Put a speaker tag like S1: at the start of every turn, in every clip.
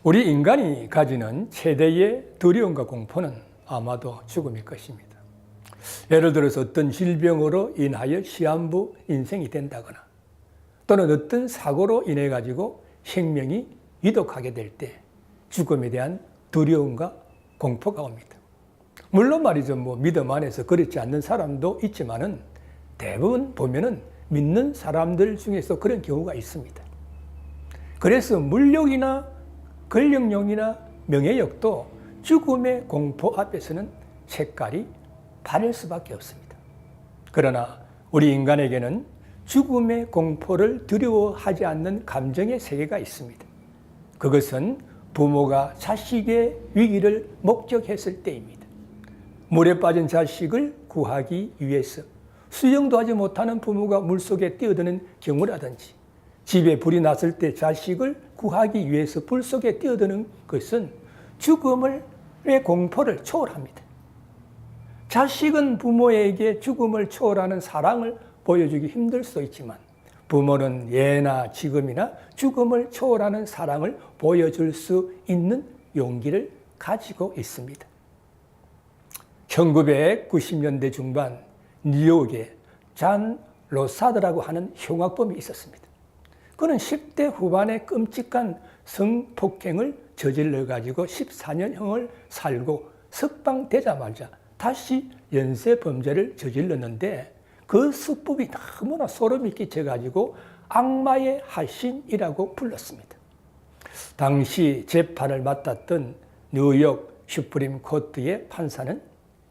S1: 우리 인간이 가지는 최대의 두려움과 공포는 아마도 죽음일 것입니다. 예를 들어서 어떤 질병으로 인하여 시한부 인생이 된다거나 또는 어떤 사고로 인해 가지고 생명이 위독하게 될 때 죽음에 대한 두려움과 공포가 옵니다. 물론 말이죠, 믿음 안에서 그렇지 않는 사람도 있지만은 대부분 보면은 믿는 사람들 중에서 그런 경우가 있습니다. 그래서 물욕이나 권력욕이나 명예욕도 죽음의 공포 앞에서는 색깔이 바를 수밖에 없습니다. 그러나 우리 인간에게는 죽음의 공포를 두려워하지 않는 감정의 세계가 있습니다. 그것은 부모가 자식의 위기를 목격했을 때입니다. 물에 빠진 자식을 구하기 위해서 수영도 하지 못하는 부모가 물속에 뛰어드는 경우라든지 집에 불이 났을 때 자식을 구하기 위해서 불 속에 뛰어드는 것은 죽음의 공포를 초월합니다. 자식은 부모에게 죽음을 초월하는 사랑을 보여주기 힘들 수 있지만 부모는 예나 지금이나 죽음을 초월하는 사랑을 보여줄 수 있는 용기를 가지고 있습니다. 1990년대 중반 뉴욕에 잔 로사드라고 하는 흉악범이 있었습니다. 그는 10대 후반에 끔찍한 성폭행을 저질러가지고 14년형을 살고 석방되자마자 다시 연쇄범죄를 저질렀는데 그 수법이 너무나 소름이 끼쳐가지고 악마의 하신이라고 불렀습니다. 당시 재판을 맡았던 뉴욕 슈프림 코트의 판사는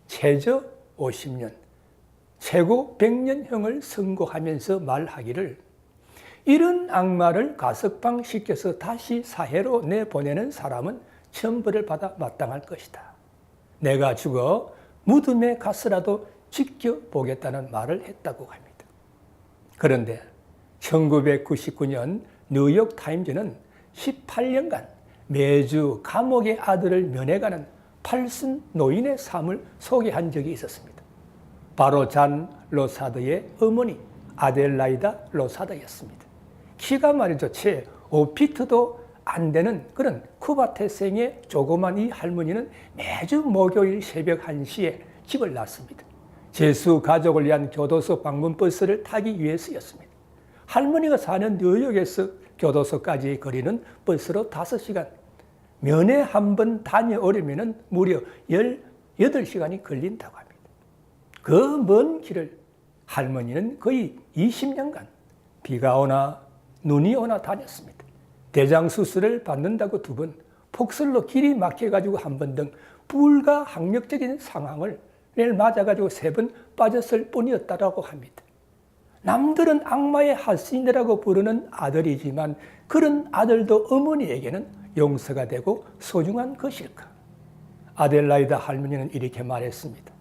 S1: 최저 50년, 최고 100년형을 선고하면서 말하기를 이런 악마를 가석방시켜서 다시 사회로 내보내는 사람은 천벌을 받아 마땅할 것이다. 내가 죽어 무덤에 가서라도 지켜보겠다는 말을 했다고 합니다. 그런데 1999년 뉴욕 타임즈는 18년간 매주 감옥의 아들을 면회가는 팔순 노인의 삶을 소개한 적이 있었습니다. 바로 잔 로사드의 어머니 아델라이다 로사드였습니다. 키가 말이죠, 채 5피트도 안 되는 그런 쿠바 태생의 조그만 이 할머니는 매주 목요일 새벽 1시에 집을 났습니다. 재수 가족을 위한 교도소 방문버스를 타기 위해서였습니다. 할머니가 사는 뉴욕에서 교도소까지의 거리는 버스로 5시간, 면회 한 번 다녀오려면 무려 18시간이 걸린다고 합니다. 그 먼 길을 할머니는 거의 20년간 비가 오나 눈이 오나 다녔습니다. 대장 수술을 받는다고 2번, 폭설로 길이 막혀가지고 1번 등 불가항력적인 상황을 맞아가지고 3번 빠졌을 뿐이었다고 합니다. 남들은 악마의 하신이라고 부르는 아들이지만 그런 아들도 어머니에게는 용서가 되고 소중한 것일까? 아델라이다 할머니는 이렇게 말했습니다.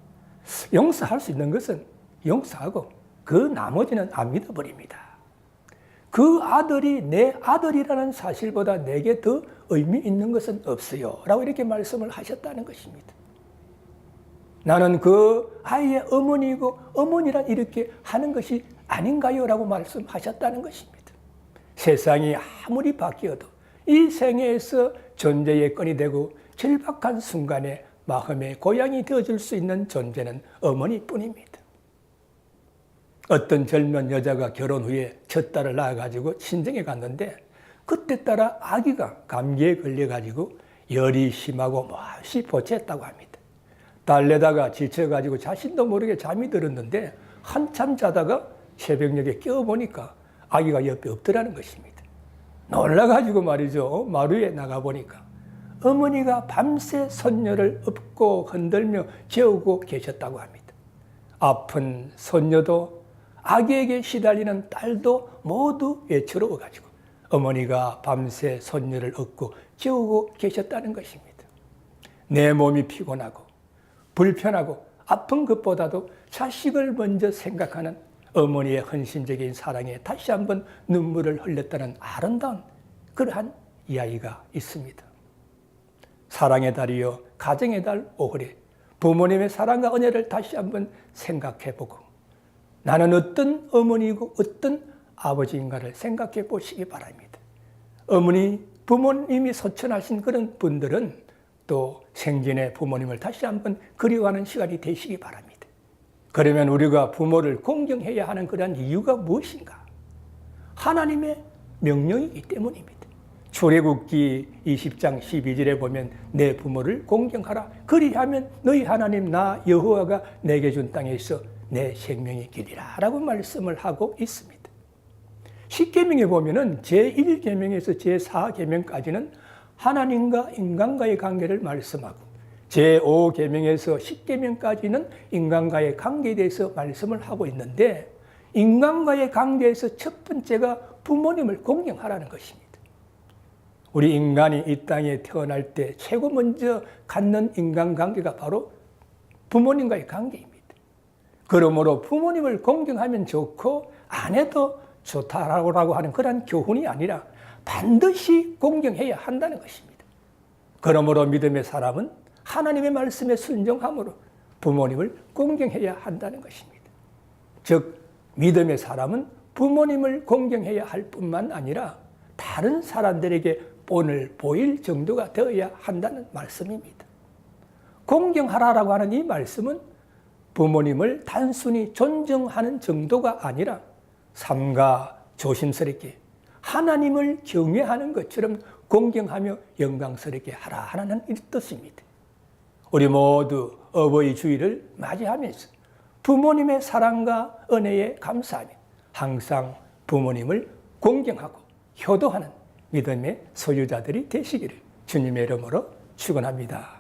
S1: 용서할 수 있는 것은 용서하고 그 나머지는 안 믿어버립니다. 그 아들이 내 아들이라는 사실보다 내게 더 의미 있는 것은 없어요. 라고 이렇게 말씀을 하셨다는 것입니다. 나는 그 아이의 어머니이고 어머니란 이렇게 하는 것이 아닌가요? 라고 말씀하셨다는 것입니다. 세상이 아무리 바뀌어도 이 생애에서 존재의 건이 되고 절박한 순간에 마음의 고향이 되어줄 수 있는 존재는 어머니뿐입니다. 어떤 젊은 여자가 결혼 후에 첫 딸을 낳아가지고 친정에 갔는데 그때 따라 아기가 감기에 걸려가지고 열이 심하고 몹시 보채했다고 합니다. 달래다가 지쳐가지고 자신도 모르게 잠이 들었는데 한참 자다가 새벽녘에 깨어보니까 아기가 옆에 없더라는 것입니다. 놀라가지고 말이죠. 마루에 나가보니까 어머니가 밤새 손녀를 업고 흔들며 재우고 계셨다고 합니다. 아픈 손녀도 아기에게 시달리는 딸도 모두 외로워가지고 어머니가 밤새 손녀를 업고 재우고 계셨다는 것입니다. 내 몸이 피곤하고 불편하고 아픈 것보다도 자식을 먼저 생각하는 어머니의 헌신적인 사랑에 다시 한번 눈물을 흘렸다는 아름다운 그러한 이야기가 있습니다. 사랑의 달이요 가정의 달 5월에 부모님의 사랑과 은혜를 다시 한번 생각해보고 나는 어떤 어머니이고 어떤 아버지인가를 생각해 보시기 바랍니다. 어머니 부모님이 소천하신 그런 분들은 또 생전에 부모님을 다시 한번 그리워하는 시간이 되시기 바랍니다. 그러면 우리가 부모를 공경해야 하는 그런 이유가 무엇인가? 하나님의 명령이기 때문입니다. 출애굽기 20장 12절에 보면 내 부모를 공경하라. 그리하면 너희 하나님 나 여호와가 내게 준 땅에서 내 생명이 길이라 라고 말씀을 하고 있습니다. 십계명에 보면은 제1계명에서 제4계명까지는 하나님과 인간과의 관계를 말씀하고 제5계명에서 10계명까지는 인간과의 관계에 대해서 말씀을 하고 있는데 인간과의 관계에서 첫 번째가 부모님을 공경하라는 것입니다. 우리 인간이 이 땅에 태어날 때 최고 먼저 갖는 인간관계가 바로 부모님과의 관계입니다. 그러므로 부모님을 공경하면 좋고 안 해도 좋다라고 하는 그런 교훈이 아니라 반드시 공경해야 한다는 것입니다. 그러므로 믿음의 사람은 하나님의 말씀에 순종함으로 부모님을 공경해야 한다는 것입니다. 즉 믿음의 사람은 부모님을 공경해야 할 뿐만 아니라 다른 사람들에게 본을 보일 정도가 되어야 한다는 말씀입니다. 공경하라라고 하는 이 말씀은 부모님을 단순히 존중하는 정도가 아니라 삼가 조심스럽게 하나님을 경외하는 것처럼 공경하며 영광스럽게 하라 하는 뜻입니다. 우리 모두 어버이 주일을 맞이하면서 부모님의 사랑과 은혜에 감사하며 항상 부모님을 공경하고 효도하는 믿음의 소유자들이 되시기를 주님의 이름으로 축원합니다.